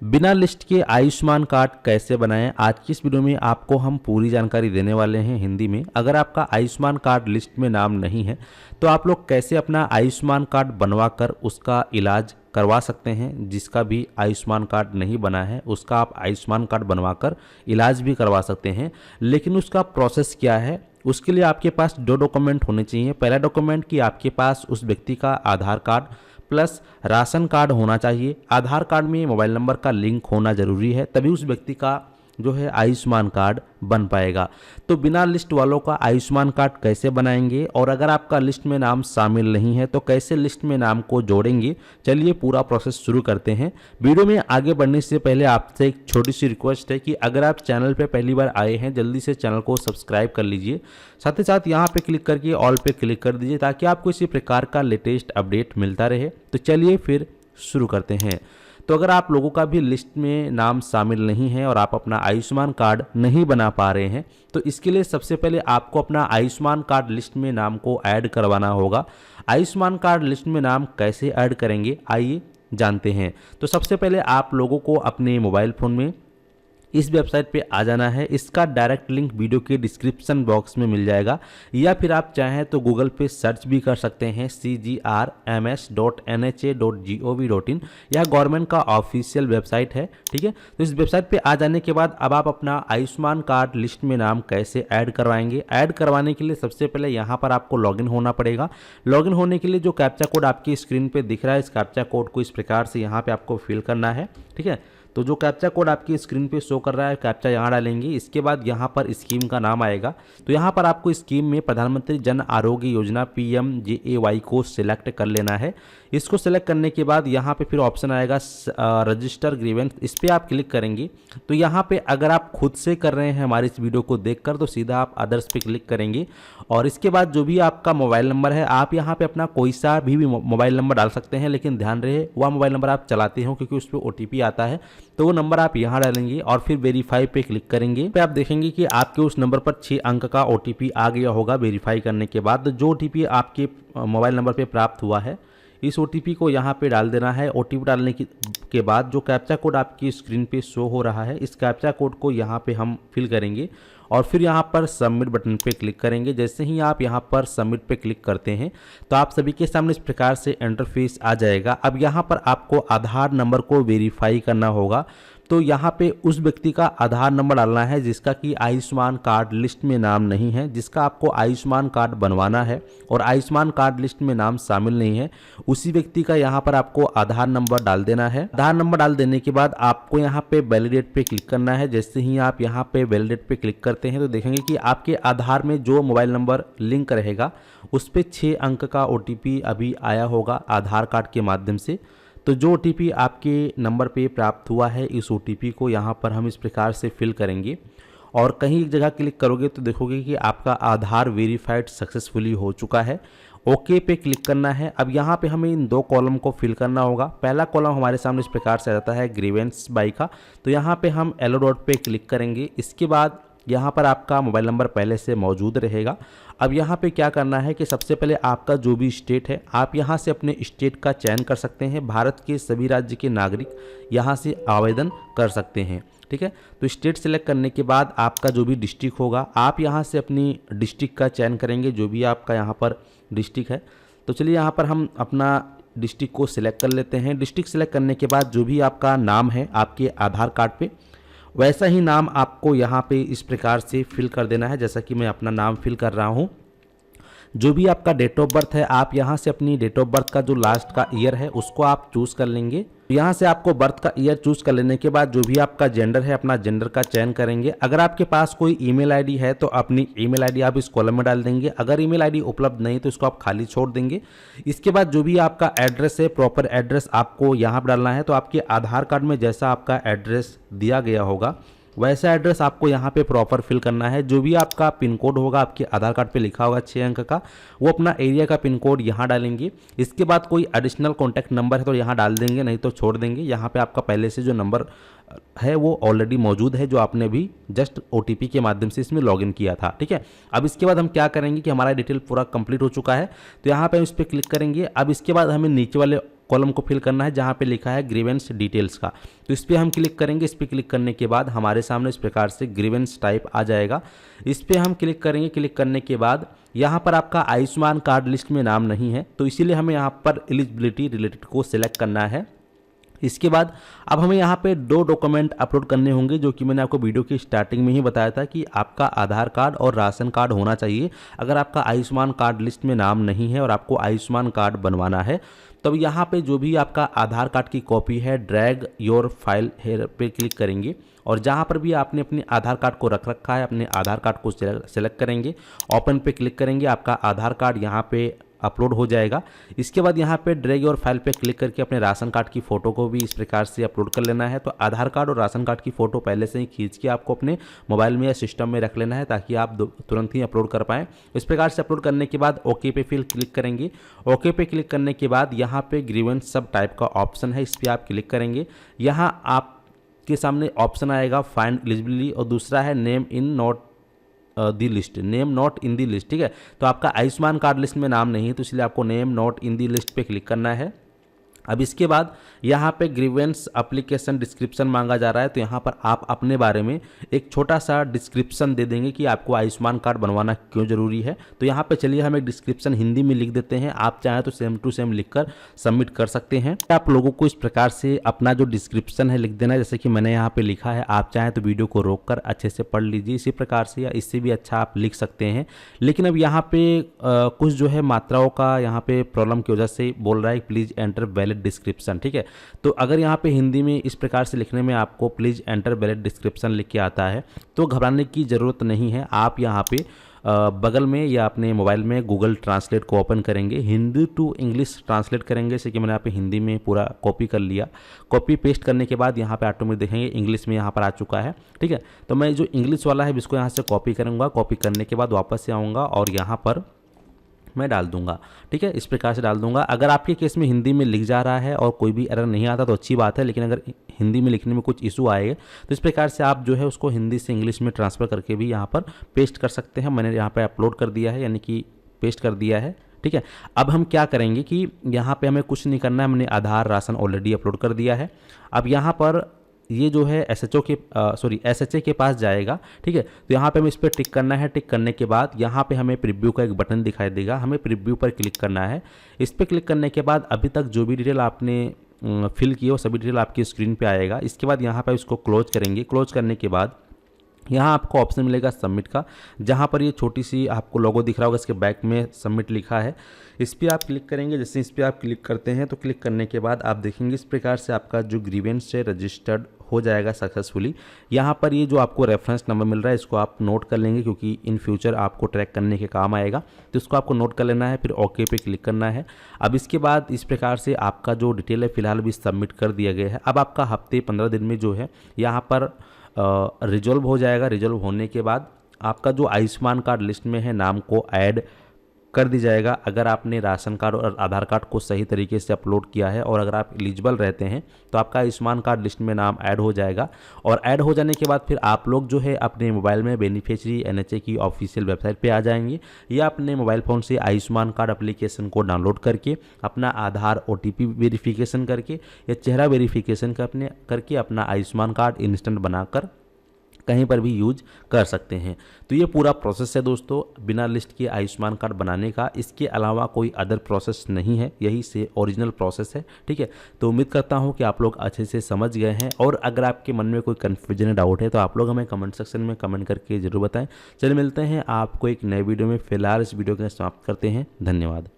बिना लिस्ट के आयुष्मान कार्ड कैसे बनाएं, आज की इस वीडियो में आपको हम पूरी जानकारी देने वाले हैं हिंदी में। अगर आपका आयुष्मान कार्ड लिस्ट में नाम नहीं है तो आप लोग कैसे अपना आयुष्मान कार्ड बनवाकर उसका इलाज करवा सकते हैं। जिसका भी आयुष्मान कार्ड नहीं बना है उसका आप आयुष्मान कार्ड बनवाकर इलाज भी करवा सकते हैं। लेकिन उसका प्रोसेस क्या है, उसके लिए आपके पास दो डॉक्यूमेंट होने चाहिए। पहला डॉक्यूमेंट कि आपके पास उस व्यक्ति का आधार कार्ड प्लस राशन कार्ड होना चाहिए। आधार कार्ड में मोबाइल नंबर का लिंक होना जरूरी है, तभी उस व्यक्ति का जो है आयुष्मान कार्ड बन पाएगा। तो बिना लिस्ट वालों का आयुष्मान कार्ड कैसे बनाएंगे और अगर आपका लिस्ट में नाम शामिल नहीं है तो कैसे लिस्ट में नाम को जोड़ेंगे, चलिए पूरा प्रोसेस शुरू करते हैं। वीडियो में आगे बढ़ने से पहले आपसे एक छोटी सी रिक्वेस्ट है कि अगर आप चैनल पर पहली बार आए हैं जल्दी से चैनल को सब्सक्राइब कर लीजिए। साथ ही साथ यहाँ पे क्लिक करके ऑल पे क्लिक कर दीजिए ताकि आपको इसी प्रकार का लेटेस्ट अपडेट मिलता रहे। तो चलिए फिर शुरू करते हैं। तो अगर आप लोगों का भी लिस्ट में नाम शामिल नहीं है और आप अपना आयुष्मान कार्ड नहीं बना पा रहे हैं तो इसके लिए सबसे पहले आपको अपना आयुष्मान कार्ड लिस्ट में नाम को ऐड करवाना होगा। आयुष्मान कार्ड लिस्ट में नाम कैसे ऐड करेंगे आइए जानते हैं। तो सबसे पहले आप लोगों को अपने मोबाइल फ़ोन में इस वेबसाइट पे आ जाना है। इसका डायरेक्ट लिंक वीडियो के डिस्क्रिप्शन बॉक्स में मिल जाएगा या फिर आप चाहें तो गूगल पे सर्च भी कर सकते हैं cgrms.nha.gov.in। यह गवर्नमेंट का ऑफिशियल वेबसाइट है, ठीक है। तो इस वेबसाइट पे आ जाने के बाद अब आप अपना आयुष्मान कार्ड लिस्ट में नाम कैसे ऐड करवाएंगे। ऐड करवाने के लिए सबसे पहले यहाँ पर आपको लॉगिन होना पड़ेगा। लॉगिन होने के लिए जो कैप्चा कोड आपकी स्क्रीन पर दिख रहा है, इस कैप्चा कोड को इस प्रकार से यहाँ पर आपको फिल करना है, ठीक है। तो जो कैप्चा कोड आपकी स्क्रीन पे शो कर रहा है, कैप्चा यहाँ डालेंगे। इसके बाद यहाँ पर स्कीम का नाम आएगा। तो यहाँ पर आपको स्कीम में प्रधानमंत्री जन आरोग्य योजना PMJAY को सिलेक्ट कर लेना है। इसको सिलेक्ट करने के बाद यहाँ पे फिर ऑप्शन आएगा रजिस्टर ग्रीवेंस, इस पर आप क्लिक करेंगे। तो यहाँ पे अगर आप खुद से कर रहे हैं हमारी इस वीडियो को देखकर तो सीधा आप अदर्स पे क्लिक करेंगे और इसके बाद जो भी आपका मोबाइल नंबर है आप यहाँ पे अपना कोई सा भी मोबाइल नंबर डाल सकते हैं। लेकिन ध्यान रहे वह मोबाइल नंबर आप चलाते हो क्योंकि उस पर OTP आता है, तो वो नंबर आप यहाँ डालेंगे और फिर वेरीफाई पे क्लिक करेंगे। पे आप देखेंगे कि आपके उस नंबर पर 6 अंक का OTP आ गया होगा वेरीफाई करने के बाद। जो OTP आपके मोबाइल नंबर पे प्राप्त हुआ है इस OTP को यहाँ पे डाल देना है। OTP डालने के बाद जो कैप्चा कोड आपकी स्क्रीन पे शो हो रहा है इस कैप्चा कोड को यहाँ पे हम फिल करेंगे और फिर यहाँ पर सबमिट बटन पे क्लिक करेंगे। जैसे ही आप यहाँ पर सबमिट पे क्लिक करते हैं तो आप सभी के सामने इस प्रकार से इंटरफेस आ जाएगा। अब यहाँ पर आपको आधार नंबर को वेरीफाई करना होगा। तो यहाँ पे उस व्यक्ति का आधार नंबर डालना है जिसका कि आयुष्मान कार्ड लिस्ट में नाम नहीं है, जिसका आपको आयुष्मान कार्ड बनवाना है और आयुष्मान कार्ड लिस्ट में नाम शामिल नहीं है, उसी व्यक्ति का यहाँ पर आपको आधार नंबर डाल देना है। आधार नंबर डाल देने के बाद आपको यहाँ पे वैलिडेट पे क्लिक करना है। जैसे ही आप यहाँ पे वैलिडेट पे क्लिक करते हैं तो देखेंगे कि आपके आधार में जो मोबाइल नंबर लिंक रहेगा उस पर 6 अंक का OTP अभी आया होगा आधार कार्ड के माध्यम से। तो जो OTP आपके नंबर पे प्राप्त हुआ है इस OTP को यहाँ पर हम इस प्रकार से फिल करेंगे और कहीं एक जगह क्लिक करोगे तो देखोगे कि आपका आधार वेरीफाइड सक्सेसफुली हो चुका है। ओके पे क्लिक करना है। अब यहाँ पे हमें इन 2 कॉलम को फिल करना होगा। पहला कॉलम हमारे सामने इस प्रकार से आ जाता है ग्रीवेंस बाय का, तो यहाँ पे हम एलो डॉट पे क्लिक करेंगे। इसके बाद यहाँ पर आपका मोबाइल नंबर पहले से मौजूद रहेगा। अब यहाँ पे क्या करना है कि सबसे पहले आपका जो भी स्टेट है आप यहाँ से अपने स्टेट का चयन कर सकते हैं। भारत के सभी राज्य के नागरिक यहाँ से आवेदन कर सकते हैं, ठीक है। तो स्टेट सेलेक्ट करने के बाद आपका जो भी डिस्ट्रिक्ट होगा आप यहाँ से अपनी डिस्ट्रिक्ट का चयन करेंगे, जो भी आपका यहाँ पर डिस्ट्रिक्ट है। तो चलिए यहाँ पर हम अपना डिस्ट्रिक्ट को सिलेक्ट कर लेते हैं। डिस्ट्रिक्ट सेलेक्ट करने के बाद जो भी आपका नाम है आपके आधार कार्ड पे वैसा ही नाम आपको यहाँ पे इस प्रकार से फिल कर देना है जैसा कि मैं अपना नाम फिल कर रहा हूँ। जो भी आपका डेट ऑफ बर्थ है आप यहाँ से अपनी डेट ऑफ बर्थ का जो लास्ट का ईयर है उसको आप चूज़ कर लेंगे। यहाँ से आपको बर्थ का ईयर चूज़ कर लेने के बाद जो भी आपका जेंडर है अपना जेंडर का चयन करेंगे। अगर आपके पास कोई ईमेल आईडी है तो अपनी ईमेल आईडी आप इस कॉलम में डाल देंगे। अगर ईमेल आईडी उपलब्ध नहीं तो इसको आप खाली छोड़ देंगे। इसके बाद जो भी आपका एड्रेस है प्रॉपर एड्रेस आपको यहाँ पर डालना है। तो आपके आधार कार्ड में जैसा आपका एड्रेस दिया गया होगा वैसा एड्रेस आपको यहाँ पे प्रॉपर फिल करना है। जो भी आपका पिन कोड होगा आपके आधार कार्ड पे लिखा होगा 6 अंक का, वो अपना एरिया का पिन कोड यहाँ डालेंगे। इसके बाद कोई एडिशनल कॉन्टैक्ट नंबर है तो यहाँ डाल देंगे, नहीं तो छोड़ देंगे। यहाँ पे आपका पहले से जो नंबर है वो ऑलरेडी मौजूद है जो आपने भी जस्ट OTP के माध्यम से इसमें लॉगिन किया था, ठीक है। अब इसके बाद हम क्या करेंगे कि हमारा डिटेल पूरा कंप्लीट हो चुका है तो यहाँ पे हम इस पर क्लिक करेंगे। अब इसके बाद हमें नीचे वाले कॉलम को फिल करना है जहाँ पे लिखा है ग्रीवेंस डिटेल्स का। तो इस पर हम क्लिक करेंगे। इस पर क्लिक करने के बाद हमारे सामने इस प्रकार से ग्रीवेंस टाइप आ जाएगा। इस पर हम क्लिक करेंगे। क्लिक करने के बाद यहाँ पर आपका आयुष्मान कार्ड लिस्ट में नाम नहीं है, तो इसीलिए हमें यहाँ पर एलिजिबिलिटी रिलेटेड को सिलेक्ट करना है। इसके बाद अब हमें यहाँ पे 2 डॉक्यूमेंट अपलोड करने होंगे, जो कि मैंने आपको वीडियो की स्टार्टिंग में ही बताया था कि आपका आधार कार्ड और राशन कार्ड होना चाहिए। अगर आपका आयुष्मान कार्ड लिस्ट में नाम नहीं है और आपको आयुष्मान कार्ड बनवाना है, तब यहाँ पे जो भी आपका आधार कार्ड की कॉपी है, ड्रैग योर फाइल हेयर पे क्लिक करेंगे और जहाँ पर भी आपने अपने आधार कार्ड को रख रखा है, अपने आधार कार्ड को सेलेक्ट करेंगे, ओपन पे क्लिक करेंगे। आपका आधार कार्ड यहाँ पे अपलोड हो जाएगा। इसके बाद यहाँ पे ड्रैग और फाइल पे क्लिक करके अपने राशन कार्ड की फ़ोटो को भी इस प्रकार से अपलोड कर लेना है। तो आधार कार्ड और राशन कार्ड की फ़ोटो पहले से ही खींच के आपको अपने मोबाइल में या सिस्टम में रख लेना है, ताकि आप तुरंत ही अपलोड कर पाएँ। इस प्रकार से अपलोड करने के बाद ओके पे फिर क्लिक करेंगे। ओके पे क्लिक करने के बाद यहाँ पे ग्रीवेंस सब टाइप का ऑप्शन है, इस पर आप क्लिक करेंगे। यहाँ आपके सामने ऑप्शन आएगा फाइंड एलिजिबिलिटी और दूसरा है name in not the list, name not in the list. ठीक है, तो आपका आयुष्मान कार्ड लिस्ट में नाम नहीं है, तो इसलिए आपको name not in the list पे क्लिक करना है। अब इसके बाद यहाँ पे ग्रीवेंस एप्लीकेशन डिस्क्रिप्शन मांगा जा रहा है, तो यहाँ पर आप अपने बारे में एक छोटा सा डिस्क्रिप्शन दे देंगे कि आपको आयुष्मान कार्ड बनवाना क्यों ज़रूरी है। तो यहाँ पे चलिए हम एक डिस्क्रिप्शन हिंदी में लिख देते हैं। आप चाहें तो सेम टू सेम लिखकर सबमिट कर सकते हैं। आप लोगों को इस प्रकार से अपना जो डिस्क्रिप्शन है लिख देना है, जैसे कि मैंने यहाँ पे लिखा है। आप चाहें तो वीडियो को रोक कर अच्छे से पढ़ लीजिए इसी प्रकार से, या इससे भी अच्छा आप लिख सकते हैं। लेकिन अब यहाँ पे कुछ जो है मात्राओं का यहाँ पे प्रॉब्लम की वजह से बोल रहा है प्लीज़ एंटर वैलिड डिस्क्रिप्शन। ठीक है, तो अगर यहाँ पे हिंदी में इस प्रकार से लिखने में आपको प्लीज़ एंटर वैलिड डिस्क्रिप्शन लिख के आता है, तो घबराने की ज़रूरत नहीं है। आप यहाँ पे बगल में या अपने मोबाइल में गूगल ट्रांसलेट को ओपन करेंगे, हिंदी टू इंग्लिश ट्रांसलेट करेंगे। जैसे कि मैंने यहाँ पे हिंदी में पूरा कॉपी कर लिया। कॉपी पेस्ट करने के बाद यहाँ पे ऑटोमेटिक देखेंगे इंग्लिश में यहाँ पर आ चुका है। ठीक है, तो मैं जो इंग्लिश वाला है इसको यहाँ से कॉपी करूँगा। कॉपी करने के बाद वापस से आऊँगा और यहाँ पर मैं डाल दूंगा। ठीक है, इस प्रकार से डाल दूंगा। अगर आपके केस में हिंदी में लिख जा रहा है और कोई भी एरर नहीं आता तो अच्छी बात है, लेकिन अगर हिंदी में लिखने में कुछ इशू आएगा तो इस प्रकार से आप जो है उसको हिंदी से इंग्लिश में ट्रांसफ़र करके भी यहाँ पर पेस्ट कर सकते हैं। मैंने यहाँ पर अपलोड कर दिया है, यानी कि पेस्ट कर दिया है। ठीक है, अब हम क्या करेंगे कि यहाँ पर हमें कुछ नहीं करना है। मैंने आधार राशन ऑलरेडी अपलोड कर दिया है। अब यहाँ पर ये जो है SHA के पास जाएगा। ठीक है, तो यहाँ पे हमें इस पर टिक करना है। टिक करने के बाद यहाँ पे हमें प्रीव्यू का एक बटन दिखाई देगा, हमें प्रीव्यू पर क्लिक करना है। इस पर क्लिक करने के बाद अभी तक जो भी डिटेल आपने फिल की है वो सभी डिटेल आपकी स्क्रीन पे आएगा। इसके बाद यहाँ पे इसको क्लोज करेंगे। क्लोज करने के बाद यहाँ आपको ऑप्शन मिलेगा सबमिट का, जहाँ पर ये छोटी सी आपको लोगो दिख रहा होगा, इसके बैक में सबमिट लिखा है। इस पर आप क्लिक करेंगे। जैसे इस पर आप क्लिक करते हैं तो क्लिक करने के बाद आप देखेंगे इस प्रकार से आपका जो ग्रीवेंस है रजिस्टर्ड हो जाएगा सक्सेसफुली। यहाँ पर ये जो आपको रेफरेंस नंबर मिल रहा है इसको आप नोट कर लेंगे, क्योंकि इन फ्यूचर आपको ट्रैक करने के काम आएगा। तो इसको आपको नोट कर लेना है, फिर ओके पे क्लिक करना है। अब इसके बाद इस प्रकार से आपका जो डिटेल है फिलहाल भी सबमिट कर दिया गया है। अब आपका हफ्ते 15 दिन में जो है यहाँ पर रिजॉल्व हो जाएगा। रिजॉल्व होने के बाद आपका जो आयुष्मान कार्ड लिस्ट में है नाम को ऐड कर दी जाएगा। अगर आपने राशन कार्ड और आधार कार्ड को सही तरीके से अपलोड किया है और अगर आप एलिजिबल रहते हैं तो आपका आयुष्मान कार्ड लिस्ट में नाम ऐड हो जाएगा। और ऐड हो जाने के बाद फिर आप लोग जो है अपने मोबाइल में बेनिफिशियरी NHA की ऑफिशियल वेबसाइट पे आ जाएंगे, या अपने मोबाइल फ़ोन से आयुष्मान कार्ड एप्लीकेशन को डाउनलोड करके अपना आधार OTP वेरिफिकेशन करके या चेहरा वेरिफिकेशन करके अपना आयुष्मान कार्ड इंस्टेंट बनाकर कहीं पर भी यूज कर सकते हैं। तो ये पूरा प्रोसेस है दोस्तों बिना लिस्ट के आयुष्मान कार्ड बनाने का। इसके अलावा कोई अदर प्रोसेस नहीं है, यही से ओरिजिनल प्रोसेस है। ठीक है, तो उम्मीद करता हूँ कि आप लोग अच्छे से समझ गए हैं। और अगर आपके मन में कोई कन्फ्यूजन या डाउट है तो आप लोग हमें कमेंट सेक्शन में कमेंट करके जरूर बताएं। चलिए मिलते हैं आपको एक नए वीडियो में। फिलहाल इस वीडियो को समाप्त करते हैं। धन्यवाद।